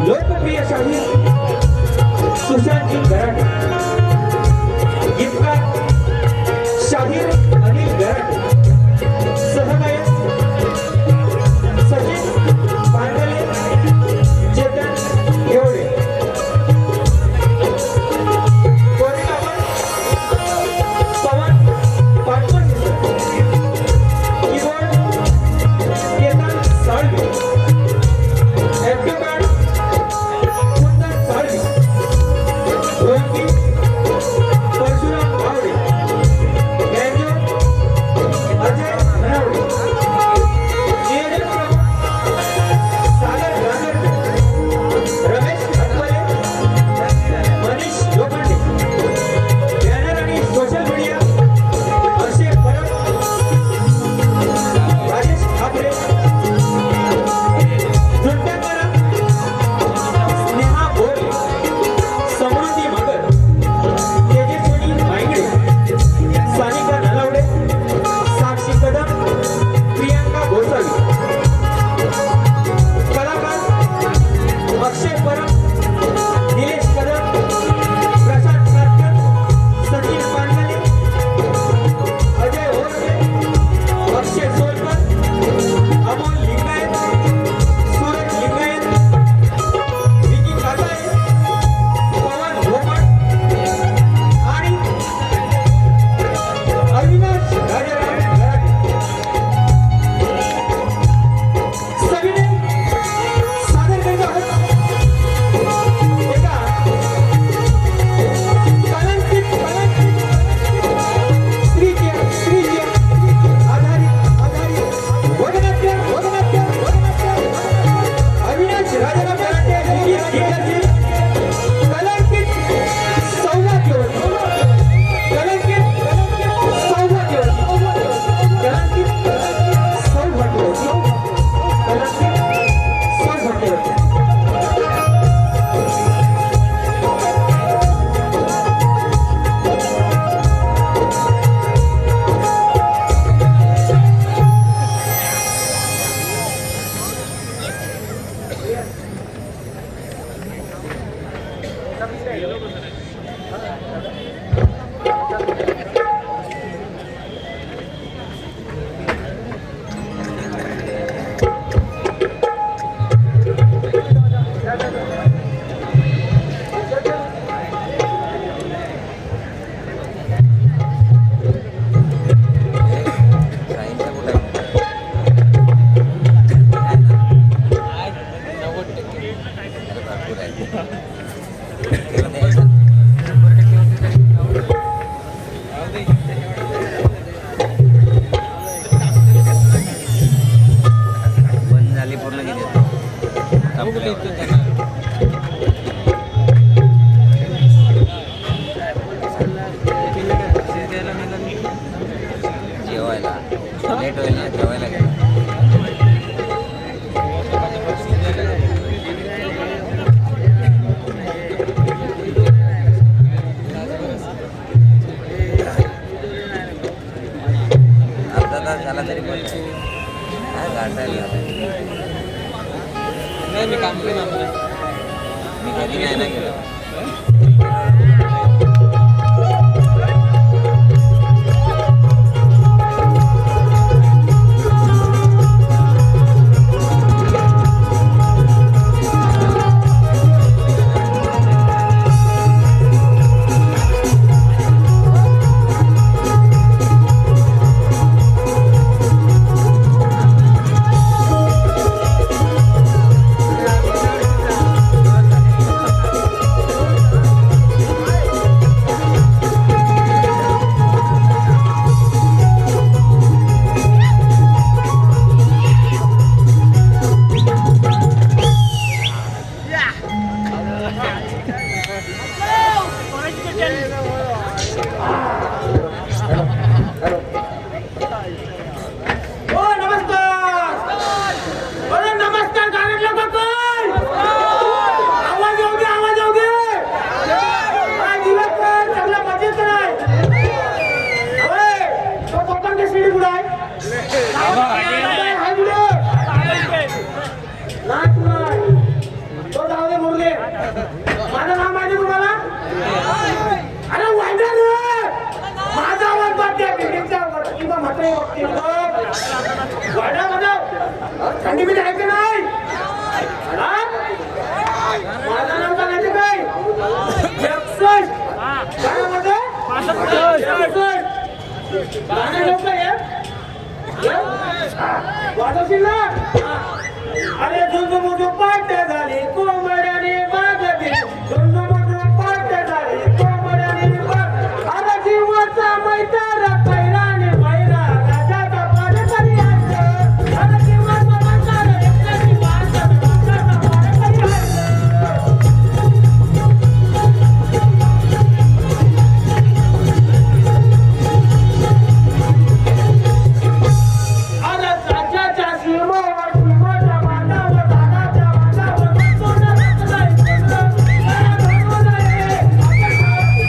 लोकप्रिय शाहीर सुशांतजी गराटे, गीतकार शाहीर अनिल गराटे, सहगायक सचिन पांडले, चेतन एवढे, कोरेगावर पवन पाटकर, कीबोर्ड केतन साळवे, ऍक्टिव्ह कुंदन साळवे, ढोलकी परशुराम आवडे, बँजो अजय धनावडे, नियोजन सागर राजर्डे, रमेश अटवले, मनीष लोखंडे, बॅनर आणि सोशल मीडिया अक्षय परब, राजेश ठाकरे, झुंडकरा, स्नेहा बोरे, समृद्धी मगर, तेजस्विनी मांगडे, सानिका नलावडे, साक्षी कदम, प्रियांका गोसावी, कलाकार अक्षय परब, निलेश कदम, प्रशांत कारकर, सचिन पांडले, अजय ओरगे, अक्षय सोलकर, अमोल लिंगायत, सूरज लिंगायत, विकी काताळे, पवन भोमट आणि अविनाश राजाराम गराटे सगळे सादर करीत आहोत एका कलांकित स्त्रीचे आधारित वगनाट्य अविनाश राजाराम गराटे लिखित गीताचे कलांकित सौभाग्यवती जेवायला लेट होईल ना, जेवायला गेला अर्धा तास झाला तरी पण काय गाठायला नाही. मी काम केलं, मी कधी नाही ना गेलो. नाच नाही तो जाऊ दे मुरले माझं नाव माहिती तुम्हाला अरे वाईट माझा आवाज बाकी बिल्डिंगचा तुझा म्हटलं वाडा माझा थंडी बिल आहे का नाही हा? माझं नाव सांगायचं काय 61 काय मध्ये 61 गाणं लवकर ये वाजवशील ना अरे झुंजमुझू पाठ झाली कोंबड्याने बागती झुंजमुझू पाठ झाली कोंबड्याने बाग अरे जीवाचा मैतार पैराने पैरा राजाचा पाडकरी आहे अरे जीवाचा मैतार एकट्याची बात राजाचा पाडकरी आहे अरे राजाच्या सीमेवर सीमेच्या बांधावर दादाच्या बांधावर सोनं रचलंय सोनं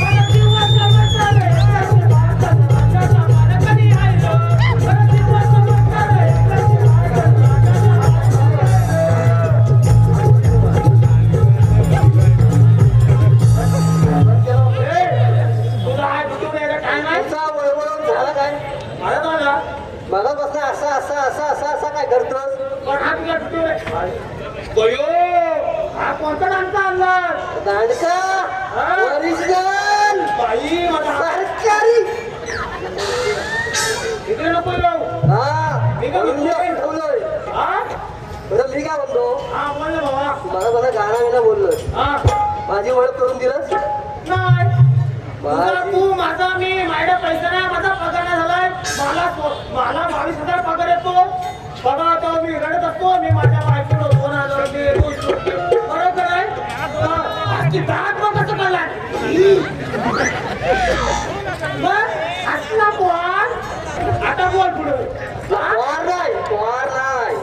अरे जीवाचं मैतार एकट्याची बात राजाचा पाडकरी आहे अरे जीवाचं मैतार एकट्याची बात तुझा हात कुठे आहे काय नाही झाला काय मला झाला मला बसला असा असा असा असा असा काय करतोस पण हात कुठे गयो हा कोणता डान्स आणला दांडका ओरिजिनल बाई माझा सरकारी इकडे नको येऊ हा मी काय म्हणून मी म्हणतोय? ठेवलोय हा बरं मी काय म्हणतो हा बोल ना बाबा मला बघा गाणं बिना बोललोय हा माझी ओळख करून दिलंस नाही तुझा तू माझा मी माझ्या पैसा नाही माझा पगार नाही झालाय मला 22,000 पगार येतो बघा आता मी रडत असतो मी माझ्या बायकोला 2,000 देतो बरोबर आहे आजची दात मग कसं कळलाय मग असला बोल आता बोल पुढे पोहार नाही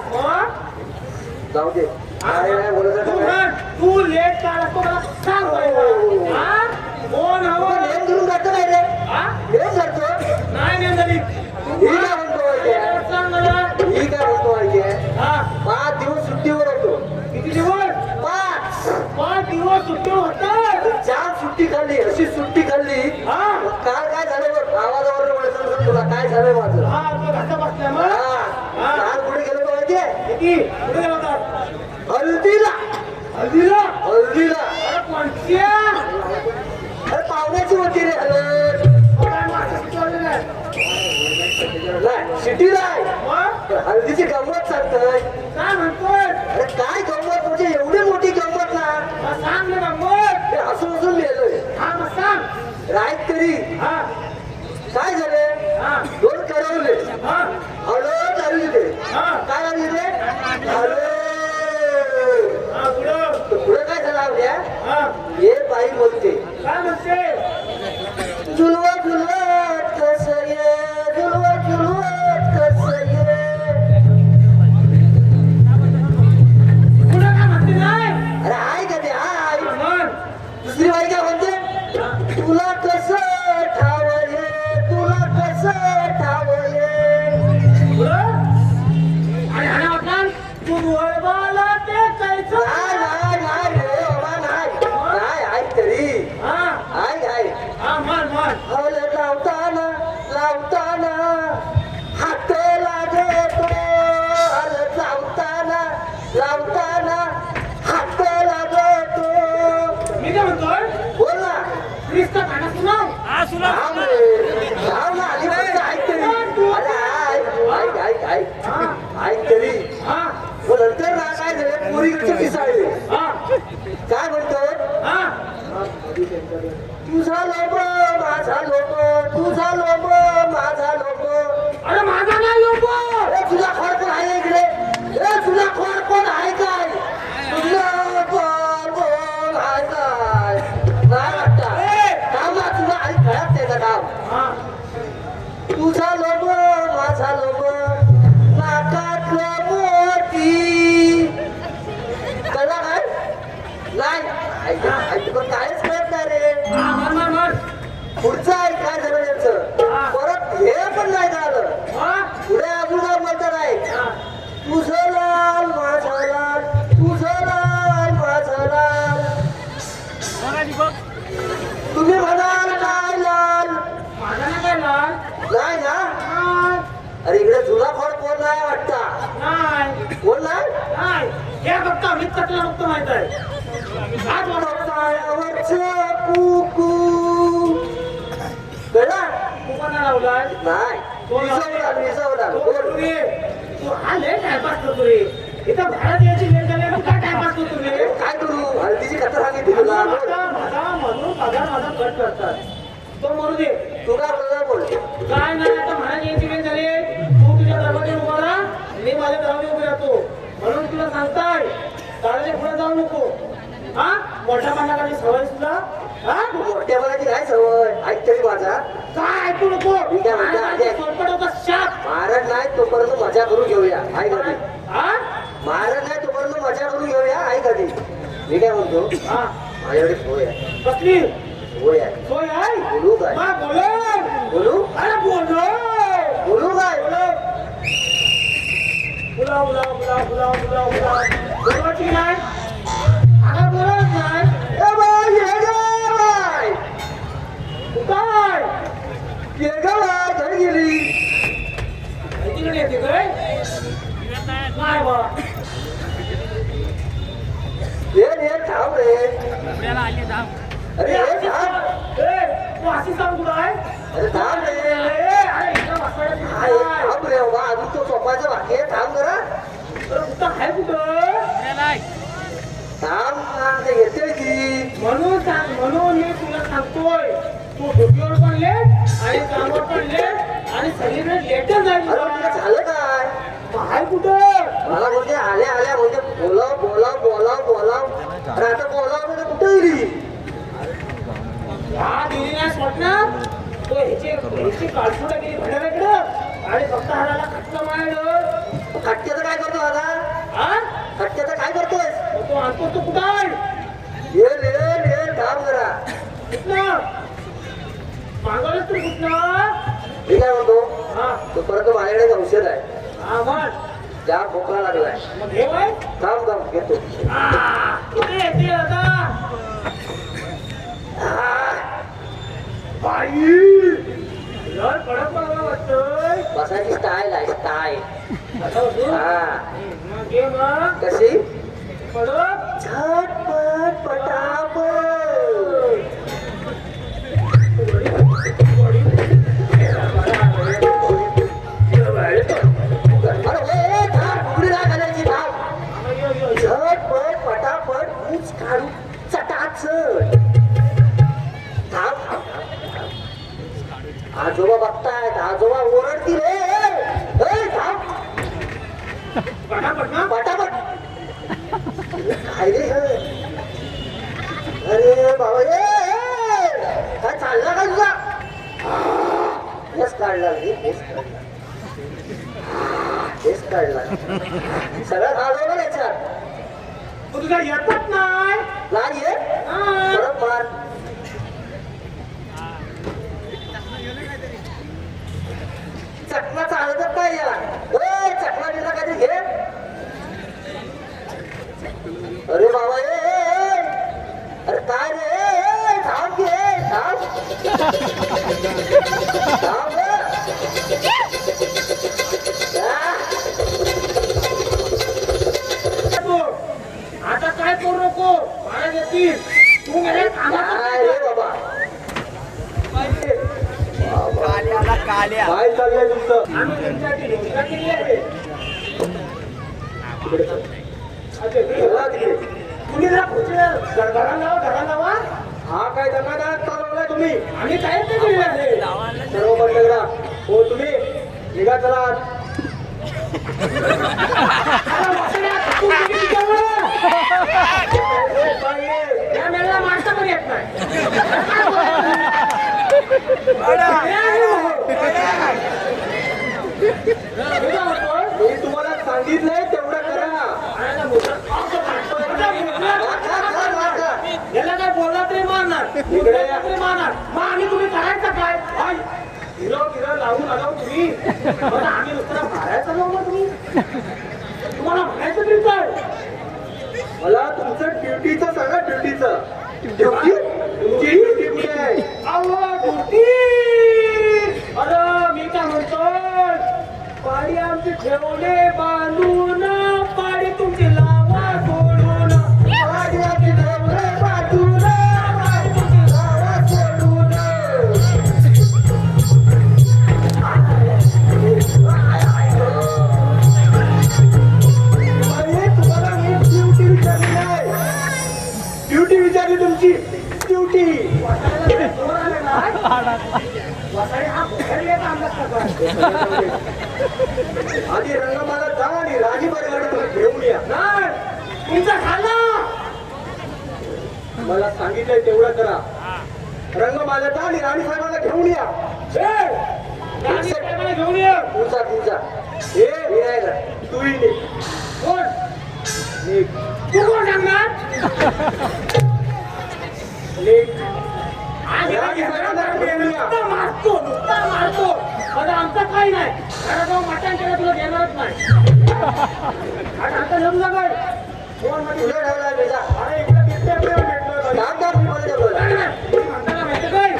जाऊ दे काय नाही बोलायचं काय तू लेट का असतो मला सांग पहिला. हा? कोण हवं नेम धरून करतो काय रे हा? नेम करतो नाही नाही झाली ही काय म्हणतो ऐके सांग मला ही काय म्हणतो ऐके हा 5 दिवस सुट्टीवर होतो किती दिवस 5 दिवस सुट्टी होतात चार सुट्टी खाल्ली अशी सुट्टी खाल्ली हा काल काय झालं बघ आवाजावर ओळखलं तुला काय झालंय माझं हा तू घसा बसलाय मग हा काल कुठे गेलो माहितीये किती कुठे गेला होता हल्दीला हल्दीला हल्दीला अरे कोणत्या अरे पाहुण्याची होती रे हलद काय माझं सुचवलेलं आहे नाही सिटीला आहे मग हल्दीची गंमत सांगतोय काय म्हणतोय अरे काय गंमत म्हणजे एवढी मोठी गंमत ना मग सांग ना मग ते हसून हसून लिहिलंय हा मग सांग राईट तरी हा काय झाले हा 2 करवले हा हळद लावली ते हा काय लावली ते हळद हा पुढं पुढे काय झालं आपल्या हा हे बाई बोलते काय म्हणते झुलवत झुलवत कसं ये झुलवत झुलवत कसं ये पुढं काय म्हणते नाही अरे हाय का ते हाय मग दुसरी बाई काय म्हणते तुला कसं ठाव ये तुला कसं ठाव ये पुढं आणि हा वाटला तू वळवाला ते कायचं नाही नाही नाही रे बाबा नाही नाही ऐक तरी हा ऐक ऐक हा मन हळद लावताना लावताना हात लागतो हळद लावताना लावताना हात लागतो मी काय म्हणतोय बोल ना क्रिस्ता गाणं सुनाव थांब रे. थांब ना आधी फक्त ऐक तरी अरे ऐक ऐक ऐक ऐक हा ऐक तरी हा मग नंतर ना काय झालं पोरीकडचे पिसाळले हा काय म्हणतो हा तुझा लोक माझा लोक तुझा लोक माझा लोक अरे माझा नाही लोक अरे तुझा खोड कोण आहे इकडे ए तुझा खोड कोण आहे काय तुझा खोड कोण आहे काय नाही वाटतं काम ना तुझा आई खळत त्याचं काम हा तुझा लोक माझा लोक नाकातलं मोती कळला काय नाही ऐक पण कायच कळत नाही रे हा मन पुढचं ऐक काय झालं याचं परत हे पण नाही झालं हा पुढे अजून काय बोलतात आहे हा तुझं लाल माझा लाल या फक्त अमित कटला फक्त माहित आहे आज पायावरचं कुकू कळला तू पण लावलाय नाही विसवला तू हा लय टाइमपास करतो रे इथं भारत यायची लेट झाली तू काय टाइमपास करतो रे काय करू हळदीची कथा सांगितली तुला माझा म्हणून पगार माझा कट करतात तो म्हणू दे तू काय बोल काय नाही आता महाराज यायची वेळ झाली तू तुझ्या दरवाजे उभा राहा मी माझ्या दरवाजे उभे राहतो म्हणून तुला सांगताय काळजी पुढे जाऊ नको हा मोठ्या मानाची सवय सुद्धा हा मोठ्या मुलाची काय सवय ऐक तरी माझा काय ऐकू नको मी काय म्हणतो, आधी ऐक. सोडपट होता शाप महाराज नाही तोपर्यंत मजा करून घेऊया आई कधी हा महाराज नाही तोपर्यंत मजा करून घेऊया आई कधी मी काय म्हणतो हा माझ्याकडे सोय आहे कसली सोय आहे सोय आहे बोलू काय हा बोलो बोलू अरे बोलो बोलू काय बोला बोला बोला बोला बोला बोला बोलवायची नाही आता बोलत नाही ए बाई ये गे बाई तू काय ये गे बाई घरी गेली तिकडे येते काय नाही बा ये थांब रे अरे ये थांब तू अशी सांग कुठं आहे अरे थांब रे अरे इथं बसायला हा, ये थांब रे बाबा अजून तो सोपायचं बाकी आहे थांब जरा कुठं आहे कुठं थांब ना, ते येते की म्हणून मी तुला सांगतोय तू ड्युटीवर पण लेट आणि कामावर पण लेट आणि सगळीकडे लेटच अरे तुला आहे झालं काय आहे कुठं मला म्हणजे आल्या म्हणजे बोलाव अरे आता बोलाव म्हणजे कुठे गेली हा दिली नाही स्वप्नात तो ह्याची काळसुडा गेली भंडाऱ्याकडं आणि फक्त हाडाला खटका मारलं खटक्याचं काय करतो आता हा खटक्याचं काय करतोस तो आणतो तो कुठं आहे ये थांब जरा कुठनं मागवलंच तू कुठनं मी काय म्हणतो हा तो परत माझ्याकडे एक औषध आहे हा म्हण ज्या खोकला लागलाय मग हे बाय थांब घेतो इथे येते आता बाई लय कडक मला वाटतंय बसायची स्टाईल आहे स्टाईल आता होतो हा मग घे मग कशी कडक झटपट पटापट अरे ए, थांब उघडी नाही घालायची थांब झटपट पटापट ऊस काढू चटाचट थांब आजोबा बघतायत आजोबा ओरडतील ए थांब पटापट ना पटापट काय रे हे? अरे बाबा काय चालला का तुझा केस काढला रे केस काढला सगळं घालवलं याच्यात तू तुझा येतच नाही नाही ये हा. परत मार चकना चालतच नाही याला चकना बिना काहीतरी घे अरे बाबा अरे काय रे थांब घे थांब तू आता काय करू नको मला येतील तू माझ्या काय रे कामात बाबा काय चाललंय तुमचं आम्ही तुमच्यासाठी ढोकळा केली आहे अच्छा, तुम्ही जरा पुढच्या घरा लावा हा काय दंगादार चालवलाय तुम्ही आम्ही काय नाही केलेलं आहे सर्व बंद करा हो तुम्ही निघा चला अरे वासड्या, तू किती तिच्यावर? या मेळाला माणसं पण येत नाही मी तुम्हाला सांगितलंय तेवढं करा याला काय बोलला तरी मारणार बोलला तरी मारणार मग आम्ही तुम्ही करायचं काय हाय, हिरो लावून आलो तुम्ही बघा, आम्ही नुसतं मारायचं ना मग तुम्ही तुम्हाला म्हणायचं तरी काय मला तुमचं ड्युटीचं सांगा ड्युटीचं ड्युटी तुमची ड्युटी आहे अहो ड्युटी अरे मी काय म्हणतोय पाडी आमची ठेवले बांधून पाडी तुमची लावा वसाड्याला जोर आले ना वसाडे हा घरी येत आमदार सगळं आधी रंगमाला जा आणि राणी बरगाडी तुला घेऊन या. नाही तुमचा खाल्ला मला सांगितलंय तेवढं करा. रंगमाला जा आणि राणी साहेबांना घेऊन या. राणी साहेबांना घेऊन ये तुझा हे हे आहे का? तूही निघ. कोण निघ. तू कोण सांगणार निघ. आज राणी साहेबांना घेऊन या. नुसता मारतो आता आमचं काही नाही घरात जाऊन मटण केलं तुला देणारच नाही आणि आता घेऊन जा काय कोण म्हणजे तुझा ठेवलाय बेटा. अरे इकडे बिबटे आपल्याला भेटलोय बाई. काम कर मला ठेवलं. नाही, नाही. तुम्ही म्हणताना माहिती काय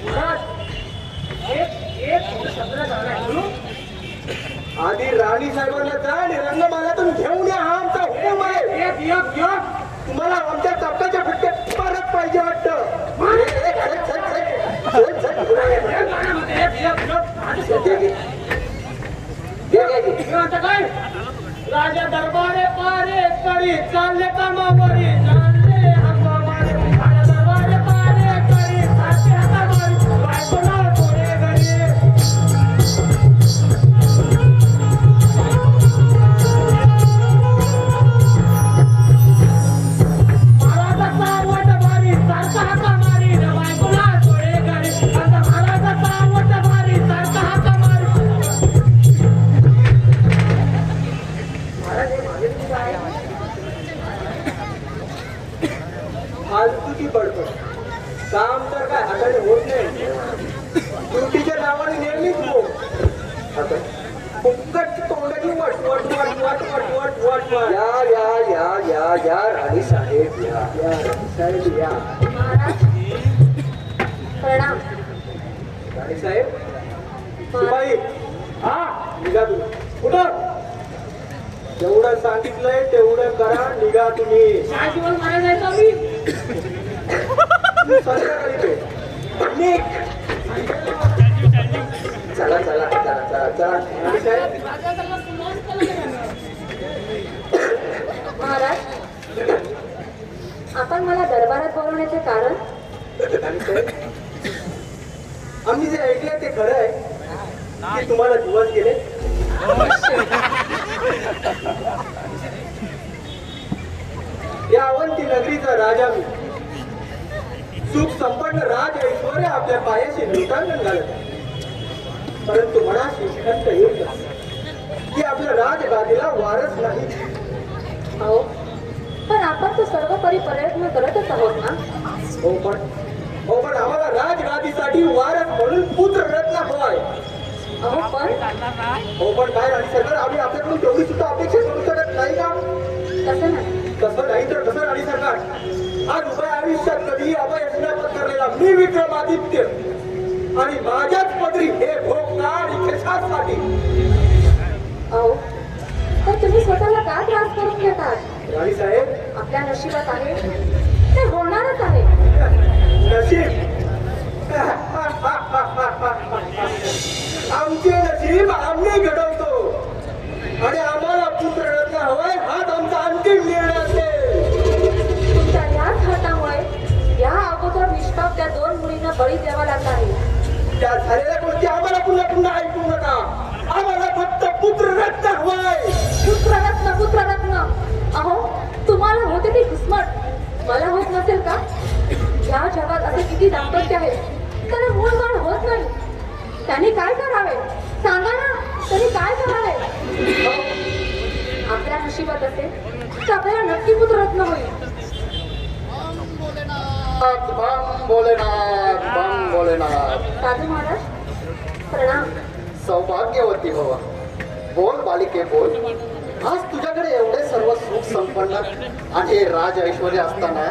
महाराज, एक शब्द झाला बोलू आधी राणी साहेबांना जा आणि रंगमालातून घेऊन या. हा आमचा हुकूम आहे. एक तुम्हाला आमच्या चपटाच्या फटके परत पाहिजे वाटतं. राजा दरबारे पारे करी चालले कामावरी चालले हंगामारी राजा दरबारे पारे करी चालले हंगामारी बायकोला थोडे घरी महाराजाचा आवड भारी सारखा हाका मारी बायकोला थोडे घरी आता महाराजाचा आवड भारी सारखा हाका मारी फालतूची बडबड. काम तर काय हाताने होत नाही. ड्युटीच्या नावाने नेहमीच बोल. आता फुकट तोंडाची वट वट वट वट वट वट वट वट. या राणी साहेब या. या राणी साहेब या. महाराज प्रणाम. राणी साहेब सुबाई हा निघा तुम्ही. कुठं जेवढं सांगितलंय तेवढं करा. निघा तुम्ही. काय जीवन मारा जायचं मी संध्याकाळी ते निघ. चला चला चला चला चला. राणी साहेब महाराज आपण मला दरबारात बोलवण्याचे कारण राणी साहेब आम्ही जे ऐकलंय ते खरं आहे की तुम्हाला दिवस गेले. या अवंती नगरीचा राजा मी. सुख संपन्न राज ऐश्वर्य आपल्या पायाशी नृतांगण घालत आहे. परंतु मनाशी खंत येत की आपल्या राजगादीला वारस नाही. अहो पण आपण तर सर्वपरी प्रयत्न करतच आहोत ना. हो पण आम्हाला राजगादीसाठी वारस म्हणून पुत्र रत्न हवाय. अहो पण काय राणी सरकार आम्ही आपल्याकडून तेवढी सुद्धा अपेक्षा करू शकत नाही का? तसं नाही. तसं नाही तर कसं राणी सरकार. आज उभ्या आयुष्यात कधीही अपयश न पत्करलेला मी विक्रमादित्य आणि माझ्याच पदरी हे भोगणार इच्छासाठी. अहो तर तुम्ही स्वतःला का त्रास करून घेतात. राणी साहेब आपल्या नशिबात आहे ते होणारच आहे. नशीब आमचे नशीब आम्ही घडवतो आणि आम्हाला पुत्र रत्न हवाय हाच आमचा अंतिम निर्णय असेल. तुमच्या याच हातामुळे या अगोदर निष्पाप त्या 2 मुलींना बळी द्यावा लागला आहे. त्या झालेल्या गोष्टी आम्हाला पुन्हा पुन्हा ऐकू नका. आम्हाला फक्त पुत्र रत्न हवाय. पुत्ररत्न अहो तुम्हाला होते ते घुसमट मला होत नसेल का. या जगात असे किती दाम्पत्य आहेत त्याला मूळ बाळ होत नाही. त्यांनी काय करावे सांगा ना. त्यांनी काय करावे. आपल्या नशिबात असेल तर आपल्याला नक्की पुत्ररत्न होईल. बम भोलेनाथ बम भोलेनाथ. साधू महाराज प्रणाम. सौभाग्यवती भवा. बोल बालिके बोल. आज तुझ्याकडे एवढे सर्व सुख संपन्न आणि हे राज ऐश्वर्य असताना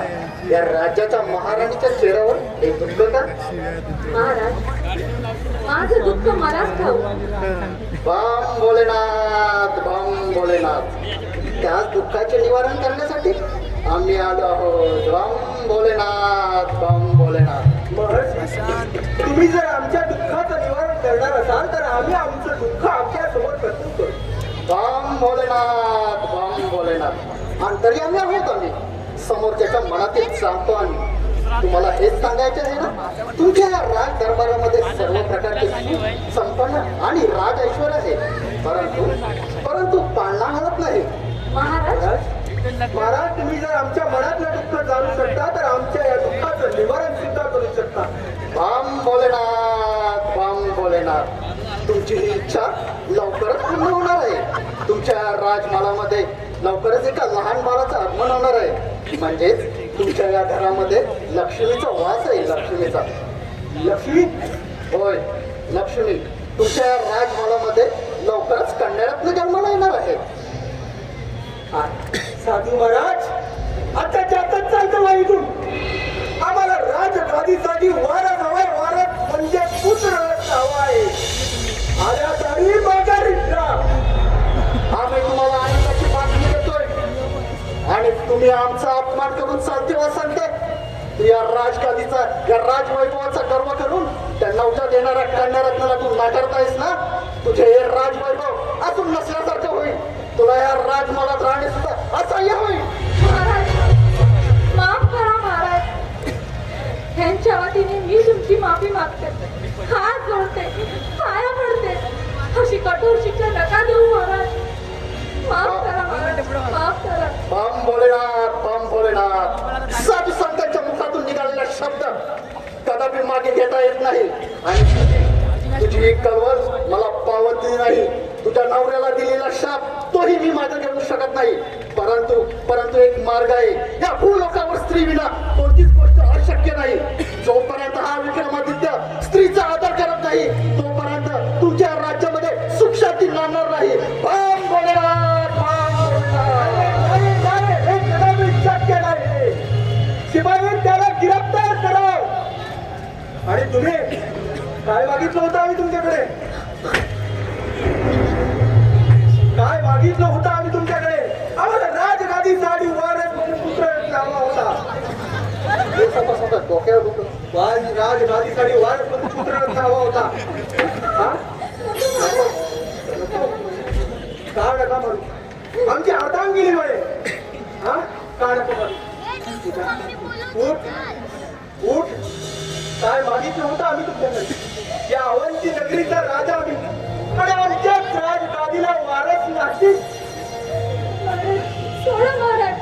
या राज्याच्या महाराणीच्या चेहऱ्यावर हे दुःख का. महाराज माझं दुःख मलाच ठाऊ. बम भोलेनाथ बम भोलेनाथ. त्याच दुःखाचे निवारण करण्यासाठी आम्ही आलो आहोत. बम भोलेनाथ बम भोलेनाथ. महर्षी तुम्ही जर आमच्या दुःखाचं निवारण करणार असाल तर आम्ही आमचं दुःख आमच्या समोर प्रस्तुत करू. बम भोलेनाथ बम भोलेनाथ. अंतर्यामी आहोत आम्ही. समोरच्याच्या मनातील जाणतो आम्ही. तुम्हाला हेच सांगायचे आहे ना, तुमच्या या राज दरबारामध्ये सर्व प्रकारचे सुख, संपन्न आणि राज ऐश्वर आहे. परंतु पाळणा हलत नाही. महाराज महाराज, तुम्ही जर आमच्या मनातलं दुःख जाणू शकता तर आमच्या या दुःखाचं निवारण सुद्धा करू शकता. बाम भोलेनाथ, बाम भोलेनाथ. तुमची ही इच्छा लवकरच पूर्ण होणार आहे. तुमच्या राजमहालामध्ये लवकरच एका लहान बाळाचं आगमन होणार आहे. म्हणजेच तुमच्या या घरामध्ये लक्ष्मीचा वास आहे. लक्ष्मीचा. लक्ष्मी? होय, लक्ष्मी तुमच्या या राजमहालामध्ये लवकरच कन्यारत्न जन्माला येणार आहे. साधू महाराज, आताच्या आताच चालतं बा इथून. आम्हाला राजगादीसाठी वारस हवाय. वारस म्हणजे पुत्र हवा आहे. आल्या तरी माघारी जा. आम्ही तुम्हाला आनंदाची बातमी देतोय आणि तुम्ही आमचा अपमान करून चालते वा सांगते. या राजगादीचा, या राजवैभवाचा गर्व करून त्या नवजात देणाऱ्या कन्यारत्नाला तू नाकारतायस ना. तुझे हे राजवैभव असून नसल्यासारखं होईल. तुला या राजमहालात राहणे सुद्धा असह्य होईल. महाराज माफ करा महाराज. ह्यांच्या वतीने मी तुमची माफी मागते, हात जोडते, पाया पडते. अशी कठोर शिक्षा नका देऊ महाराज. माफ करा महाराज, माफ करा. बाम भोलेनाथ, बाम भोलेनाथ. साधू संतांच्या मुखातून निघालेला शब्द कदापि मागे घेता येत नाही. आणि तुझी ही कळवळ मला पावतली नाही. तुझ्या नवऱ्याला दिलेला शाप तोही मी मागे घेऊ शकत नाही. परंतु एक मार्ग आहे. या भूलोकावर स्त्री विना कोणतीच गोष्ट अशक्य नाही. जोपर्यंत हा विक्रमादित्य स्त्रीचा आदर करत नाही तोपर्यंत तुमच्या राज्यामध्ये सुख शांती नांदणार नाही. बाम भोलेनाथ, बाम भोलेनाथ. हे कदापि शक्य नाही. शिवाय त्याला गिरफ्तार करा. आणि तुम्ही काय मागितलं होतं आम्ही तुमच्याकडे? काय मागितलं होतं आम्ही तुमच्याकडे? आम्हाला राजगादीसाठी वारस म्हणून पुत्र हवा होता. डोक्यावर होतं. राजगादीसाठी वारस म्हणून पुत्र हवा होता. हा? का नका मारू? आमची अर्धांगिनी वळे. हा? का नको मारू? उठ उठ. काय मागितलं होतं आम्ही तुमच्याकडे? या अवंती नगरीचा राजा आम्ही आणि आमच्याच राजगादीला वारस नाही. सोडा महाराज,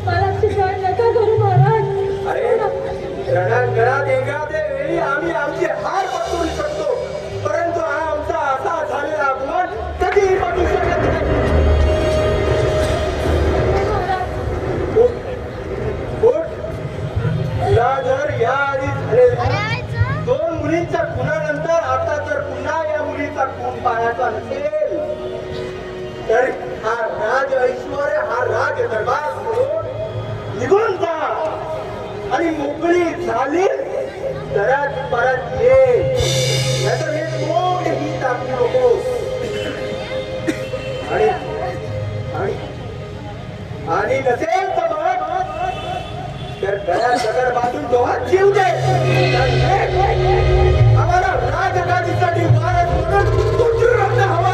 मला शिकाय नका करू महाराज. अरे रणांगणात एखाद्या वेळी आम्ही आमचे हार पटवू शकतो, परंतु हा आमचा असा झालेला अपमान कधीही पटवू शकत नाही. तुला जर या आधी झालेल्या 2 मुलींच्या खुनानंतर आता जर पुन्हा या मुलीचा खून पाहायचा नसेल तर हा राज ऐश्वर, हा राज दरबार सोडून निघून जा. आणि मोकळी झाली तरच परत ये. नाहीतर हे कोणीही टाकू नको. आणि नसेल तर मग तर गळ्यात दगड बांधून डोहात जीव दे. आम्हाला राजगादीसाठी वारस म्हणून पुत्र हवाय.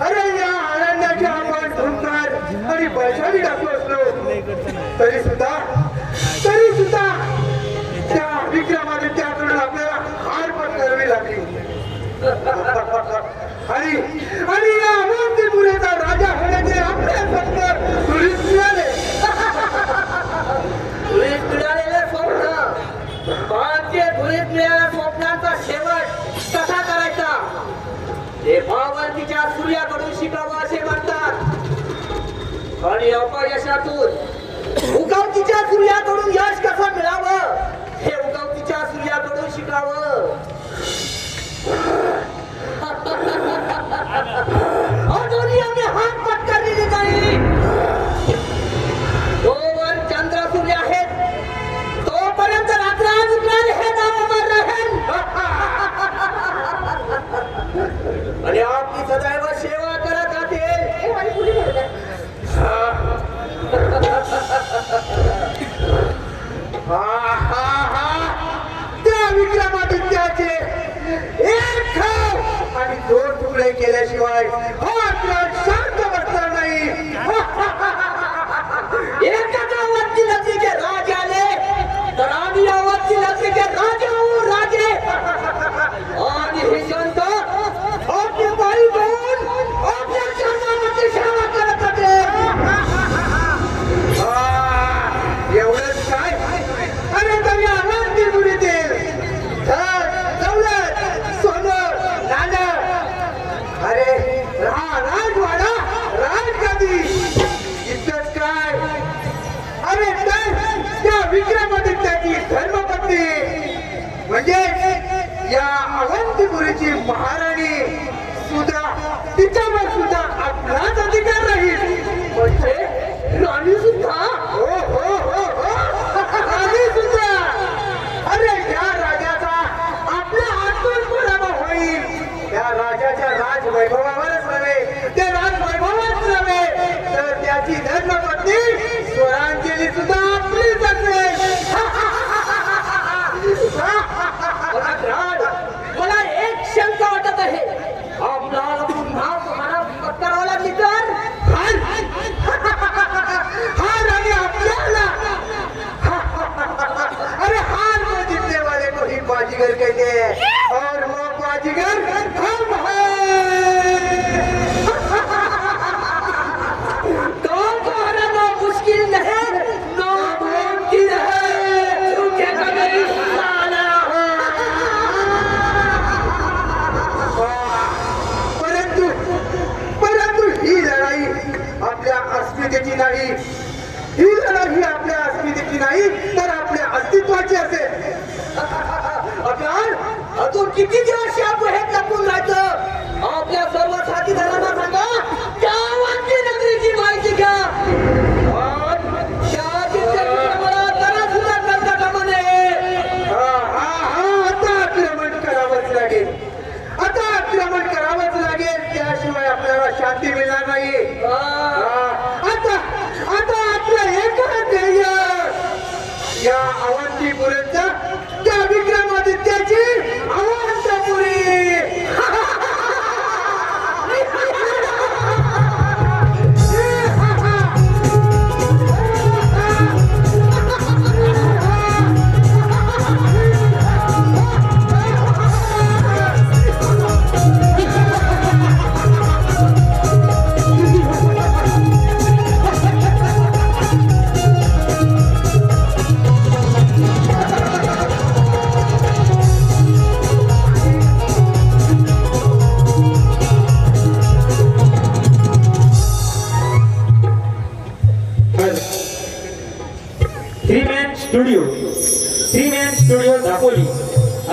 अरे या आनंदाचे आपण धुमकार आणि पैशाने टाकलो असलो तरी सुद्धा त्या विक्रमादित्याकडून आपल्याला हार पत्करावी लागली. आणि या अवंतीपुरीचा राजा होण्याचे आपले फक्त टुरिस्ट मिळाले. टुरिस्ट मिळालेले आणि अपयशातून उगवतीच्या सूर्याकडून यश कसं मिळावं हे उगवतीच्या सूर्याकडून शिकावं. अजूनही आम्ही हात पटकरलेली नाही. जोवर चंद्र सूर्य आहेत तोपर्यंत रात्र हे नाव अमर राहील. आणि आपली सदैव सेवा करत राहतील. हे माझी पुढे बोलत आहे. त्या विक्रमादित्याचे एक खाव आणि दोन तुकडे केल्याशिवाय हा शांत बसणार नाही. एका गावाची लग्नीचे राज आले तर आम्ही गावाची लग्नीचे राजे होऊ राजे. आणि हे संत आपली बाई घेऊन आपल्या चरणावरची सेवा करत होते. एवढंच काय? अरे तरी आनंदी मुली देव दौलत सोनं नाणं. अरे राजवाडा राजगादी इतकंच काय? अरे त्या विक्रमादित्याची धर्मपत्नी म्हणजे या अवंतीपुरीची महाराणी सुद्धा तिच्यावर सुद्धा आपलाच अधिकार राहील. म्हणजे राणी सुद्धा. हो हो हो हो राणी सुद्धा. अरे या राजाचा आपल्या हातून पराभव होईल. त्या राजाच्या राजवैभवावरच नव्हे ते राजवैभवच नव्हे तर त्याची धर्मपत्नी स्वरांजली सुद्धा आपलीच असेल. मला एक शंका वाटत आहे. आपल्याला पुन्हा तुम्हाला करावं लागली तर हार आणि आपल्याला अरे हार को जीतने वाले को ही बाजीगर कहते हैं और वो बाजीगर हम हैं. कौन को हराना मुश्किल नहीं नामुमकिन है. झुकेगा नहीं साला. परंतु ही लढाई आपल्या अस्मितेची नाही. ही लढाई आपल्या अस्मितेची नाही तर आपल्या अस्तित्वाची असेल. अजून किती दिवस या गुहेत लपून राहायचं. आपल्या सर्व साथीदारांना सांगा गावाची नगरीची माहिती घ्या. मला जरा सुद्धा करता कामा नये. आता आक्रमण करावंच लागेल. आता आक्रमण करावंच लागेल. त्याशिवाय आपल्याला शांती मिळणार नाही. आता आपलं एकच ध्येय या अवंतीपुरीचा त्या विक्रमादित्याची Avantpuri. Three man studio Dapoli.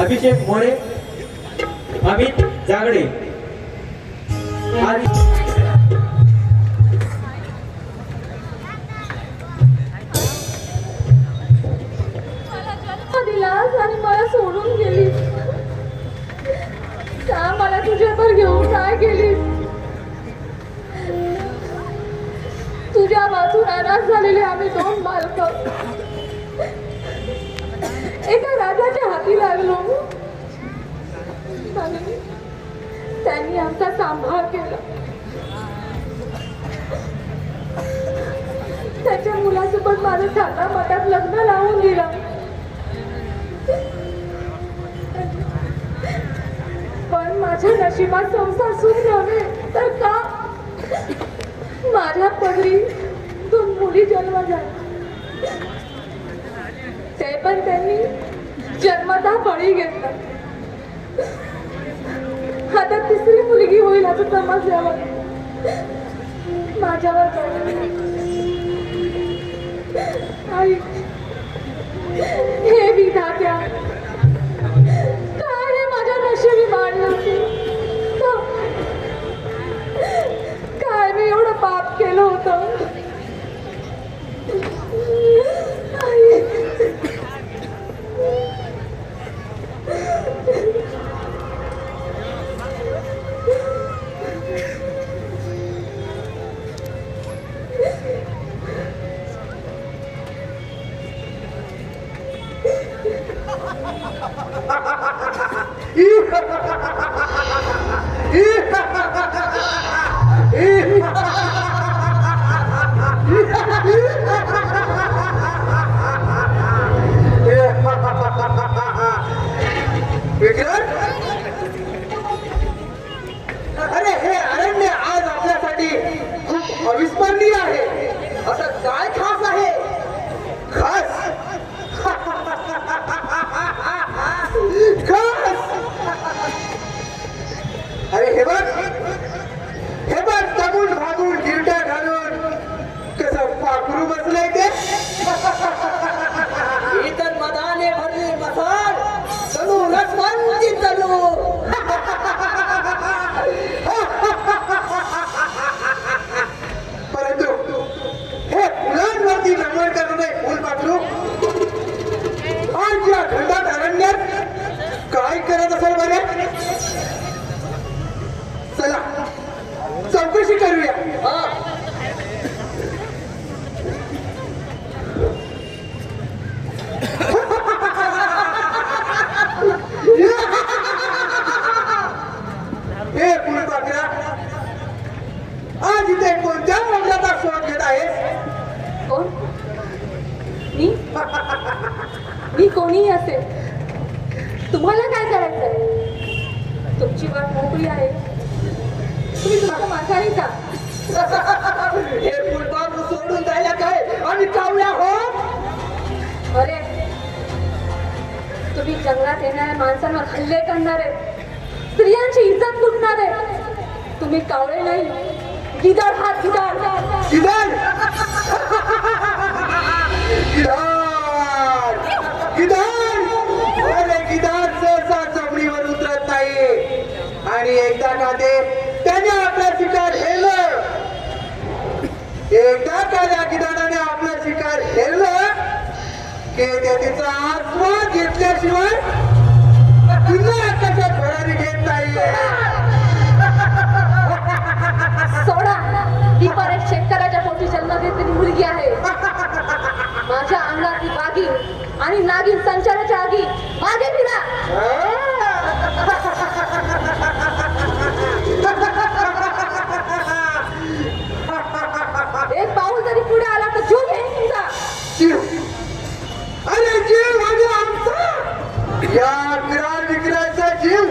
Abhishek More, Amit Jagde आणि दिलास आणि मला सोडून गेली. का मला तुझ्यावर घेऊन काय केलीस? तुझ्या वाचून अनाथ झालेले आम्ही दोन बालक एका राजाच्या हाती लागलो. त्यांनी आमचा सांभाळ केला. त्याच्या मुलासोबत माझं थाटा माटात लग्न लावून दिलं. पण माझ्या नशिबात संसार सुख नव्हे तर का माझ्या पदरी 2 मुली जन्मात झाल्या. ते पण त्यांनी जन्मता बळी घेतला. आता 3री मुलगी होईल असं समजल्यावर माझ्यावर पडली. आई, हे विधात्या, काय रे माझ्या नशिबी मांडलं तू? काय मी एवढं पाप केलं होतं? आई, विक्रम, अरे हे अरण्य आज आपल्यासाठी खूप अविस्मरणीय आहे. असं काय खास आहे? खास खास अरे हे बघ तगून भागून गिरट्या घालून कसं पाखरू बसलंय ते. इतर मदाने भरली मसाल चलू लक्ष्मणची चलू. परंतु हे फुलांवरती नमन करणे फुलपाखरू आज या खंडात अरण्यात काय करत असेल बरे? चला चौकशी करूया. हे फुलपाखरा, आज इथे कोणत्या मंडळाचा शोध घेत आहेस? कोण? मी कोणीही असेल, तुम्हाला काय करायचंय? तुमची वाट मोकळी आहे, तुम्ही तुमच्या मार्गाने जा. हे फुलपाखरू सोडून जायला काय आम्ही कावल्या हो. अरे, तुम्ही जंगलात येणाऱ्या माणसांवर हल्ले करणारे, स्त्रियांची इज्जत लुटणारे, तुम्ही कावळे नाही, गिधाड हात गिधाड. गिधाड गिधाड गिधाड अरे गिधाड सहसा जमिनीवर उतरत नाही आणि एकदा का त्याने आपला शिकार हेरलं, एकदा का त्या गिधाडाने आपला शिकार हेरलं की ते तिचा आस्वाद घेतल्याशिवाय पुन्हा आकाशात भरारी घेत नाही. सोडा, ती पण एक शेतकऱ्याच्या पोटी जन्म घेतलेली मुलगी आहे. माझ्या अंगातली वाघीण आणि नागिन संचाराच्या आगी मागे फिरा. एक पाऊल जरी पुढे आला तर जीव घेईन तुमचा. जीव, अरे जीव म्हणजे आमचा, या विरार विक्राचा जीव.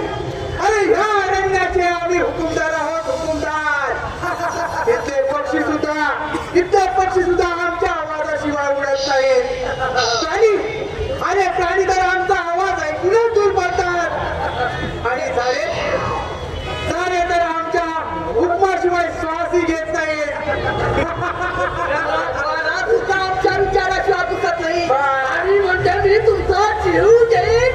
अरे ह्या अरण्याचे आम्ही हुकुमदार आहोत, हुकुमदार. इथले पक्षी सुद्धा आमच्या आवाजाशिवाय उडत नाहीत. प्राणी तर आमचा आवाज ऐकूनच दूर पडतात आणि झाडे तर आमच्या हुकमाशिवाय श्वासही घेत नाहीत. सुद्धा आमच्या विचाराशिवाय दिसत नाही आणि म्हणते मी तुमचा जीव घेईन.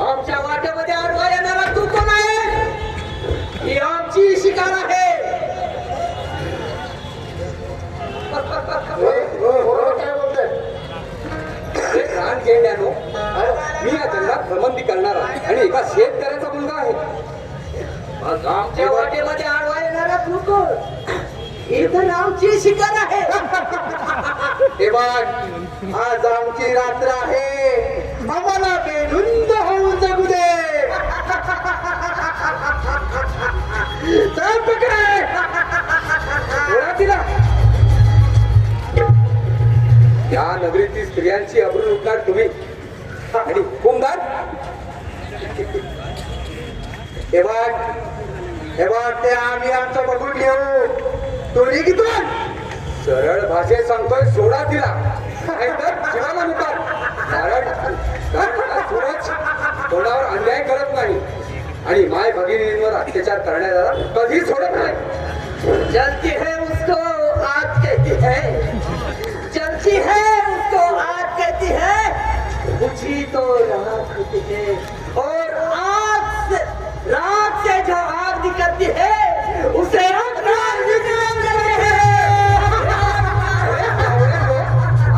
आमच्या वाट्यामध्ये आडवा येणारा तू कोण आहे? ही आमची शिकार आहे. काय बोलतोय? रानचेंड्यानो, मी या जंगलात भ्रमंती करणारा आणि एका शेतकऱ्याचा मुलगा आहे. आमच्या वाटेमध्ये आडवा येणारा तू कोण? ही तर आमची शिकार आहे. हे बघ, आज आमची रात्र आहे, आम्हाला बेधुंद होऊन जगू दे. चल पकडे. थोडा तिला या नगरीतील स्त्रियांची अब्रू लुटणार तुम्ही आणि हुकुमदार. हे बघ, ते आम्ही आमचं बघून घेऊ. तू निघितून सरळ भाषेत सांगतोय, सोडा तिला नाहीतर जीवाला मुकाल. आणि माय भगिनींवर अत्याचार करण्याला कधी सोडत नाही. जलती है उसको आग कहती है, जलती है उसको आग कहती है, बुझी तो राख होती है, और राख से जो आग निकलती है उसे अग्नि कहते हैं.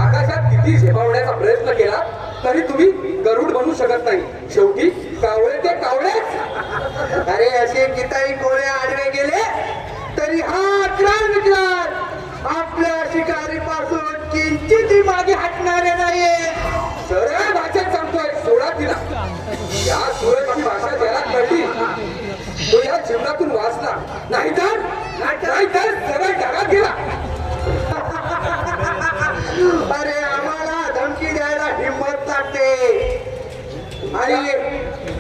आकाशात किती झेपावण्याचा प्रयत्न केला तरी तुम्ही गरुड बनू शकत नाही. शेवटी कावळे ते कावळेच. अरे असे कितीही कोळे आडवे गेले तरी हा अक्रार विक्रार आपल्या शिकारीपासून किंचितही मागे हटणारे नाहीये. सरळ भाषेत सांगतोय, सोडा तिला. या सुरेची भाषा ज्याला कळली तो या जीवनातून वाचला, नाहीतर सरळ जगात गेला. अरे आम्हाला धमकी द्यायला हिंमत लागते आणि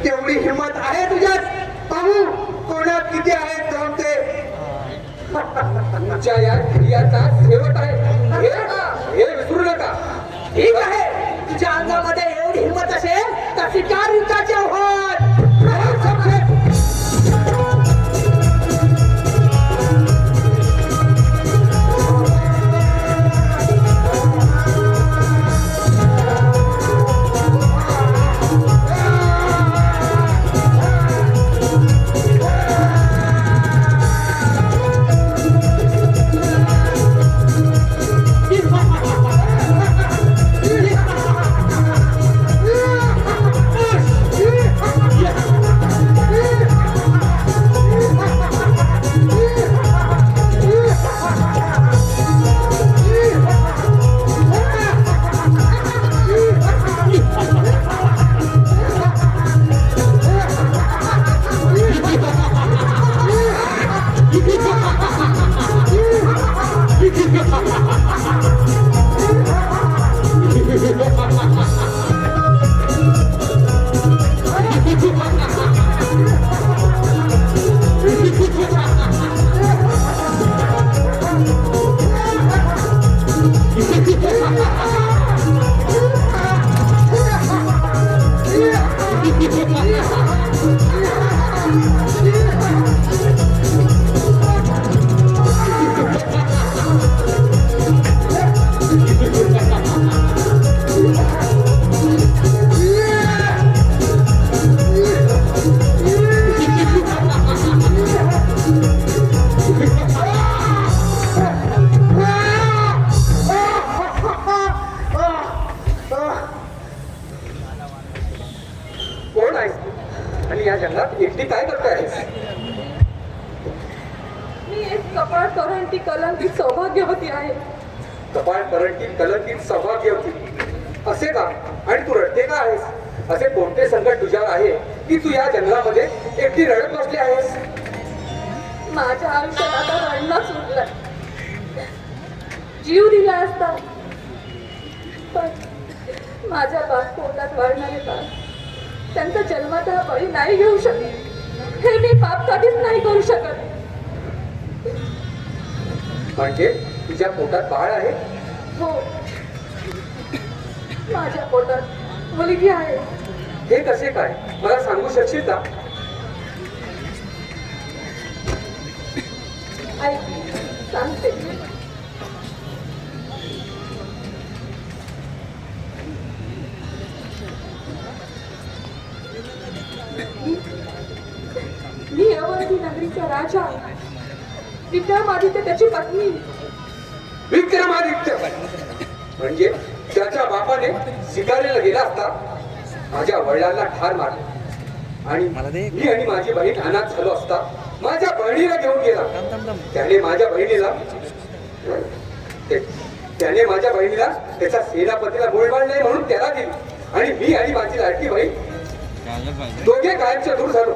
तेवढी हिंमत आहे तुझ्यात. पाहू कोणात किती आहेत जमते. तुमच्या या क्रियाचा शेवट आहे हे विसरू नका. ठीक आहे, तुझ्या अंगामध्ये एवढी हिंमत असेल तर शिकार युद्धाचे आव्हान. कोण आहेस तू? आणि या जंगलात एकटी काय करतोय? मी एक कपाळ करंटी कलंकित सौभाग्यवती आहे. कपाळ करंटीत कलंकित सौभाग्यवती असे का? आणि तू रडते का आहेस? असे कोणते संकट तुझ्यावर आहे की तू या जंगलामध्ये एकटी रडत बसली आहेस? माझ्या आयुष्यात आता रडणं सुटलं. जीव दिला असता पण माझ्या पोटात वाढणारे बाळ त्यांचा जन्मतः बळी नाही घेऊ शकत. हे मी पाप कधीच नाही करू शकत. म्हणजे तुझ्या पोटात बाळ आहे? हो, माझ्या पोटात मुलगी आहे. हे कसे काय मला सांगू शकशील का? ऐक, सांगते. मी अवधी नगरीचा राजा विक्रमादित्य त्याची पत्नी. विक्रमादित्य म्हणजे त्याच्या बापाने शिकारीला गेला असता माझ्या वडिलांना ठार मारले आणि मी आणि माझी बहीण अनाथ झालो असता माझ्या बहिणीला घेऊन गेला. त्याने माझ्या बहिणीला त्याच्या सेनापतीला मूळबाळ नाही म्हणून त्याला दिली आणि मी आणि माझी लाडकी बहीण दोघे कायमच्या दूर झालो.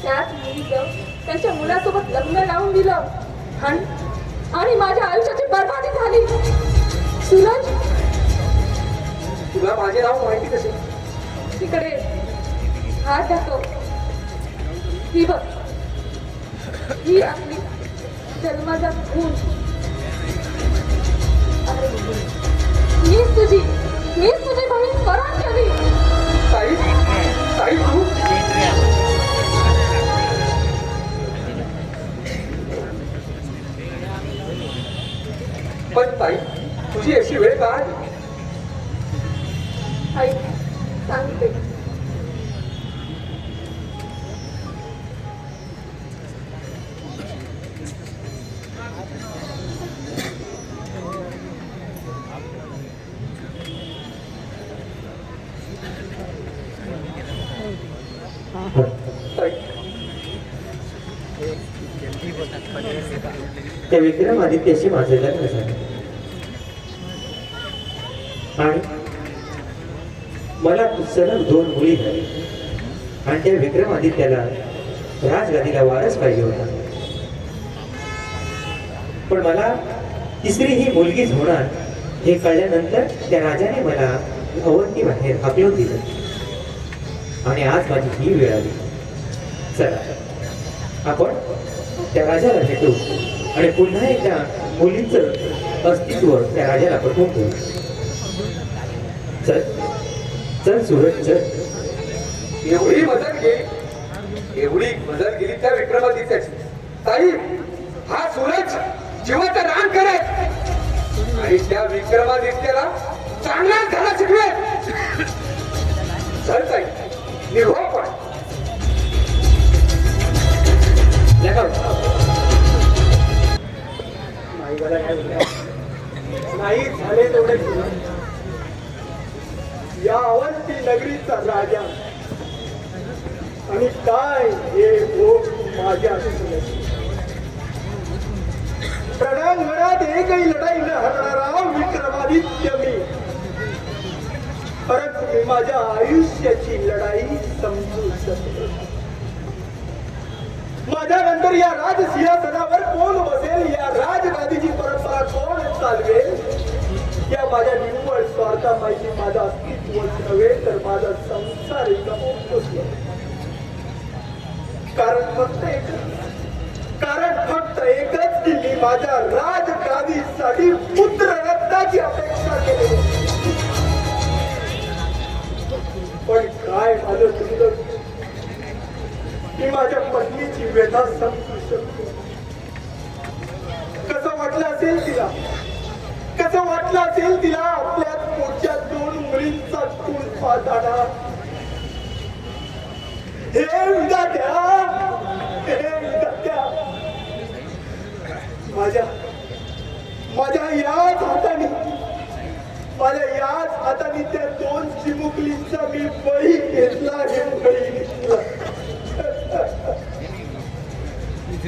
त्याच मुलीचं त्यांच्या मुलासोबत लग्न लावून दिलं आणि माझ्या आयुष्याची बर्बादी झाली. सूरज, तुला माझे नाव माहिती कसे? तिकडे हात दाखव. ही बघ, ही आपली जन्माचा खून. मीच तुझी बहीण परांजली. ताई ऐक सांगते. त्या विक्रमादित्याशी माझं लग्न झालं आणि मला सलग 2 मुली झाली आणि त्या विक्रमादित्याला राजगादीला वारस पाहिजे होता. पण मला तिसरी ही मुलगीच होणार हे कळल्यानंतर त्या राजाने मला अवंती बाहेर हाकलून दिलं आणि आज माझी ही वेळ आली. चला आपण त्या राजाला भेटू आणि पुन्हा एकदा मुलींचं अस्तित्व त्या राजाला पटवून घेऊ. चल चल सूरज चल. एवढी मदत गेली त्या विक्रमादित्याची. ताई हा सूरज जीवाचं रान करत आणि त्या विक्रमादित्याला चांगला धडा शिकवेल. चल ताई निघू आपण. नाही झाले तेवढे या अवंती नगरीचा राजा आणि काय हे भोग माझ्या रणांगणात एकही लढाई न हरणारा विक्रमादित्य मी. परंतु मी माझ्या आयुष्याची लढाई समजू शकतो. माझ्यानंतर या राजसिंहासनावर कोण बसेल, या राजगादीची परंपरा कोण चालवेल, या माझ्या निव्वळ स्वार्थापायी माझं अस्तित्वच नव्हे तर माझा संसार कारण फक्त एकच की मी माझ्या राजगादीसाठी पुत्र रत्नाची अपेक्षा केली. पण काय माझं दुर्दैव, मी माझ्या पत्नीची व्यथा समजू शकतो. कसं वाटलं असेल तिला आपल्या पोटच्या 2 मुलींचा कुलपा झाला. हे विधात्या माझ्या याच हाताने त्या 2 चिमुकलींचा मी बळी घेतला.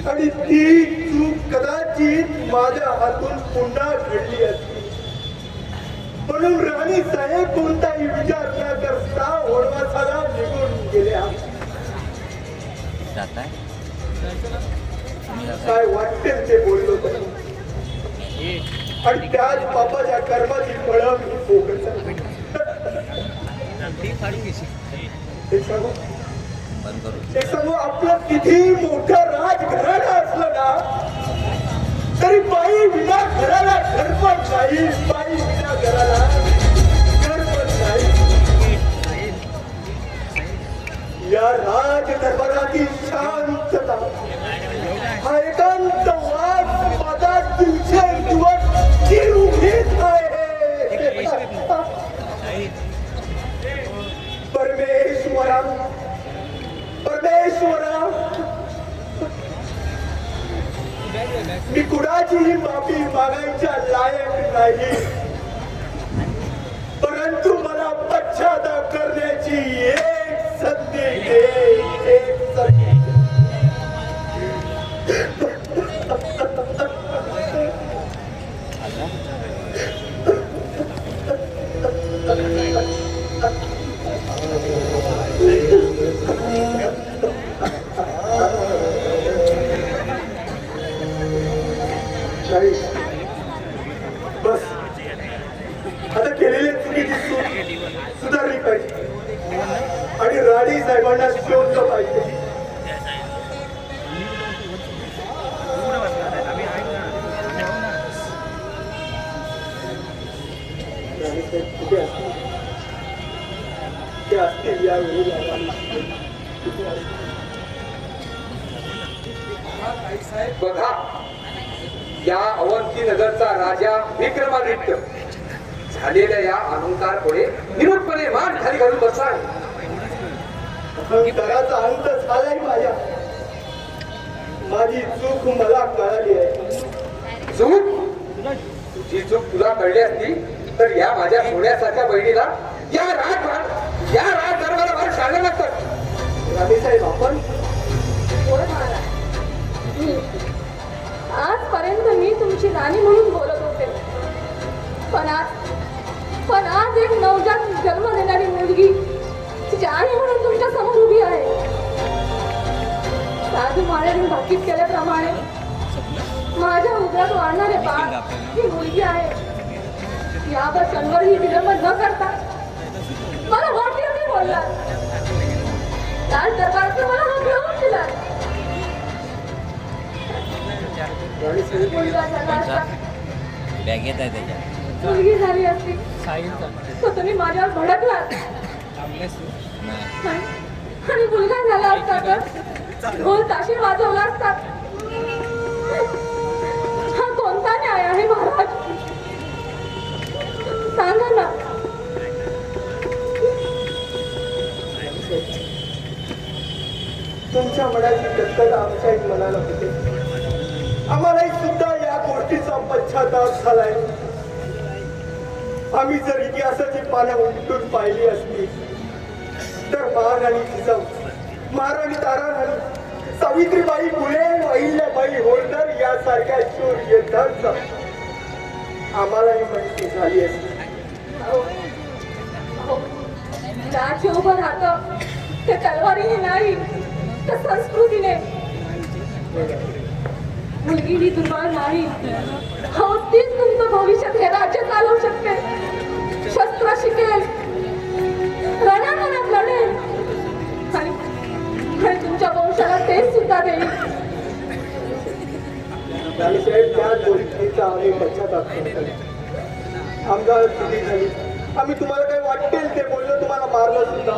आणि ती चूक कदाचित माझ्या हातून पुन्हा घडली असती. म्हणून राणी साहेब कोणताही विचार न करता वनवासाला निघून गेल्या. काय वाटेल ते बोललो आणि त्याच बापाच्या कर्माची फळं मी भोगत. एक सांगू, आपलं किती मोठं राजघराणं असलं ना तरी बाई विना घराला घरपण नाही. बाई विना घराला घरपण नाही. या राज दरबारातील शांतता हा एकांत वाद माझा दिवसेंदिवस चिरू घेत आहे. परमेश्वरा मी कुणाचीही माफी मागायच्या लायक नाही. परंतु मला पश्चाताप करण्याची एक संधी दे. एक संधी. बस आता केलेली चुकीची चूक सुधारली पाहिजे आणि राणी साहेबांना शोधलं पाहिजे. कुठे असतील यावेळी बघा, या अवंती नगरचा राजा विक्रमादित्य झालेल्या या अहंकारमुळे निरूपणे मान खाली घालून बसला आहे. अहंकाराचा अंत झालाय माझ्या. माझी चूक मला कळाली आहे. चूक तुझी चूक तुला कळली असती तर या माझ्या सोन्यासारख्या बहिणीला या राज दरबारावर शाळलं नसतं. राणीसाहेब आपण होय महाराज. आजपर्यंत मी तुमची राणी म्हणून बोलत होते, पण आज एक नवजात जन्म देणारी मुलगी तिची आई म्हणून तुमच्या समोर उभी आहे. साधू महाराजांनी भाकीत केल्याप्रमाणे माझ्या उदरात वाढणारे बाळ ही मुलगी आहे. यावर क्षणभरही विलंब न करता मला वाटले मी बोलला. राज दरबारात मला हा घेऊन दिला. मुलगा झाला असता, बॅगेत आहे त्याच्या. मुलगी झाली असती तर तुम्ही माझ्यावर भडकलात. नाही. आणि मुलगा झाला असता तर ढोल ताशे वाजवला असता. हा कोणता न्याय आहे महाराज? सांगा ना. तुमच्या मनाची कत्तल आमच्याही मनाला होते. आम्हालाही सुद्धा या गोष्टीचा पश्चाताप झालाय. आम्ही जर इतिहासाची पानं उलटून पाहिली असती तर महाराणी ताराराणी, सावित्रीबाई फुले, अहिल्याबाई होळकर यासारख्या शूर योद्धांचा आम्हालाही माहिती झाली असती. राज्य उभं राहतं ते तलवारीने नाही तर संस्कृतीने. मुलगी ही दुर्बळ नाही. हो, तीच तुमचं भविष्यात हे राज्य चालवू शकते. शस्त्र शिकेल, रणांगणात लढेल आणि तुमच्या वंशाला तेच सुद्धा देईल. राणीसाहेब त्या गोष्टीचा आम्ही पश्चाताप करतो. आमदार चुकी झाली. आम्ही तुम्हाला काही वाटेल ते बोललो, तुम्हाला मारलं सुद्धा.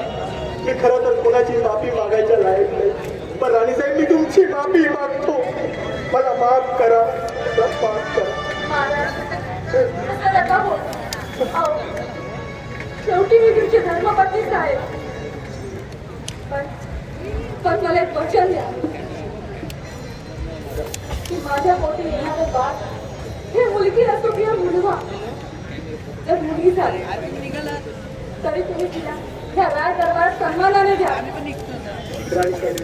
मी खरं तर कोणाची माफी मागायच्या लायक नाही. पण राणीसाहेब मी तुमची माफी मागतो. मला माफ करा, माफ करा. असं नका बोल. अहो, शेवटी मी तुमची धर्मपत्नीच आहे. पण मला एक वचन द्या की माझ्या पोटी येणारे बाळ हे मुलगी असो किंवा मुलगा, जर मुलगी झाली तरी तुम्ही तिला ह्या राज दरबारात सन्मानाने द्या. राणीसाहेब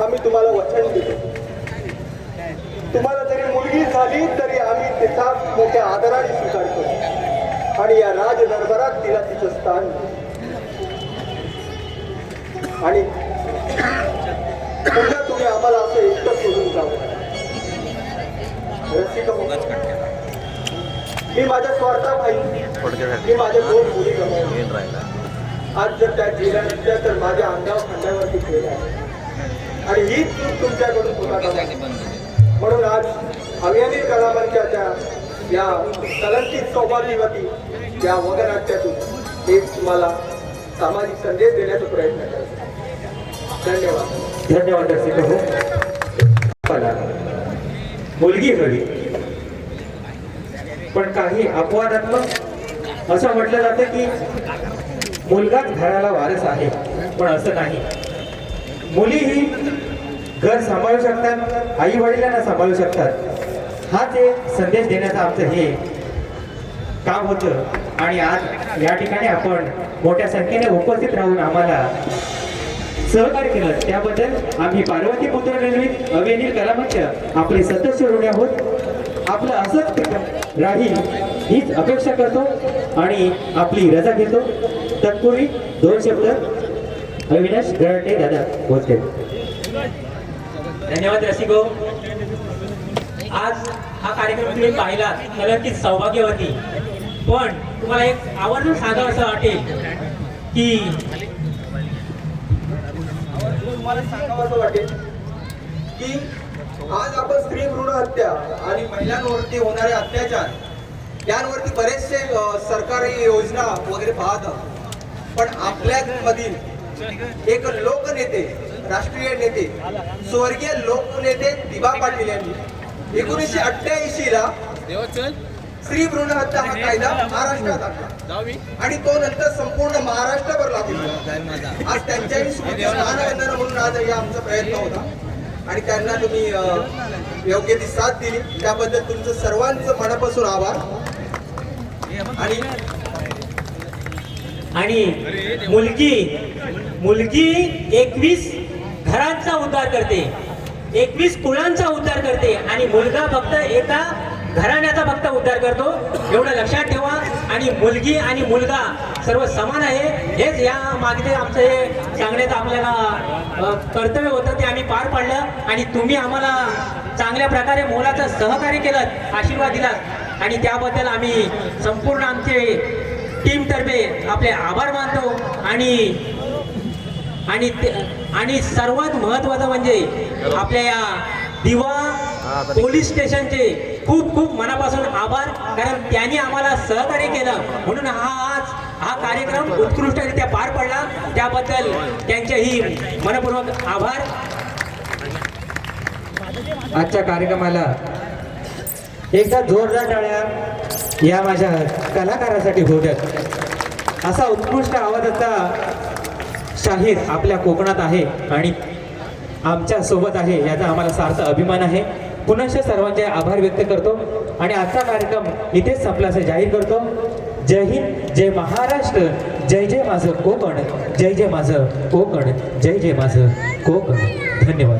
आम्ही तुम्हाला वचन देतो. तुम्हाला जरी मुलगी झाली तरी आम्ही तिचा मोठ्या आदराने स्वीकार करू आणि या राज दरबारात तिला तिचं स्थान देऊ. आणि पुन्हा तुम्ही आम्हाला असं एकटं सोडून जाऊ. रसिक हो, मी माझ्या स्वार्थापायी मी माझ्या 2 मुली गमावल्या. आज जर त्या गेल्या नसत्या तर माझ्या अंगावर खांद्यावरती केल्या आणि ही चूक तुमच्याकडून होता. म्हणून आज अभियानी कलामंचाच्या या कलंकित सौभाग्यवती या वगनाट्यातून एक तुम्हाला सामाजिक संदेश देण्याचा प्रयत्न करतो. धन्यवाद. धन्यवाद रसिक हो. मला मुलगी हवी, पण काही अपवादात्मक असं म्हटलं जातं की मुलगाच घराला वारस आहे, पण असं नाही. मुलीही घर सांभाळू शकतात, आई वडिलांना सांभाळू शकतात. हाच एक संदेश देण्याचं आमचं हे काम होतं. आणि आज या ठिकाणी आपण मोठ्या संख्येने उपस्थित राहून आम्हाला सहकार्य केलं त्याबद्दल आम्ही पार्वती पुत्र निर्मित अभियानी कलामंच आपले सदस्य ऋणी आहोत. आपलं असंच राहील हीच अपेक्षा करतो आणि आपली रजा घेतो. तत्पूर्वी 2 शब्द अविनाश गराटे दादा बोलते. धन्यवाद रसिको. आज हा कार्यक्रम तुम्ही पाहिला, कलंकित सौभाग्यवती. पण तुम्हाला एक आवर्जून सांगावं असं वाटेल की मला सांगावं वाटेल की आज आपण स्त्री भ्रूण हत्या आणि महिलांवरती होणारे अत्याचार यांवरती बरेचसे सरकारी योजना वगैरे पाहत आहोत. पण आपल्या मधील एक लोकनेते, राष्ट्रीय नेते, स्वर्गीय लोकनेते दिबा पाटील यांनी 1988 ला स्त्री भ्रूण हत्या हा कायदा महाराष्ट्रात आणला आणि तो नंतर संपूर्ण महाराष्ट्रभर लागू झाला. आज त्यांच्याही स्मृतीस मानवंदना म्हणून आज आमचा प्रयत्न होता आणि त्यांना तुम्ही योग्य ती साथ दिली त्याबद्दल तुमचं सर्वांचं मनापासून आभार. आणि मुलगी 21 घरांचा उद्धार करते, 21 कुळांचा उद्धार करते आणि मुलगा फक्त एका घराण्याचा फक्त उद्धार करतो. एवढं लक्षात ठेवा. आणि मुलगी आणि मुलगा सर्व समान आहे. हेच या मागे आमचं हे सांगण्याचं आपल्याला कर्तव्य होतं ते आम्ही पार पाडलं आणि तुम्ही आम्हाला चांगल्या प्रकारे मोलाचं सहकार्य केलं, आशीर्वाद दिलात आणि त्याबद्दल आम्ही संपूर्ण आमचे टीमतर्फे आपले आभार मानतो. आणि सर्वात महत्त्वाचं म्हणजे आपल्या या दिवा पोलीस स्टेशनचे खूप खूप मनापासून आभार, कारण त्यांनी आम्हाला सहकार्य केलं म्हणून आज हा कार्यक्रम उत्कृष्टरित्या पार पडला. त्याबद्दल त्यांचेही मनपूर्वक आभार. आजच्या कार्यक्रमाला एकदा जोरदार टाळ्या या माझ्या कलाकारासाठी होत्यात. असा उत्कृष्ट आवाजाचा शाहीर आपल्या कोकणात आहे आणि आमच्या सोबत आहे याचा आम्हाला सार्थ अभिमान आहे. पुनश्च सर्वांचे आभार व्यक्त करतो आणि आजचा कार्यक्रम इथेच संपला असं जाहीर करतो. जय हिंद, जय महाराष्ट्र, जय जय माझं कोकण, जय जय माझं कोकण, जय जय माझं कोकण. धन्यवाद.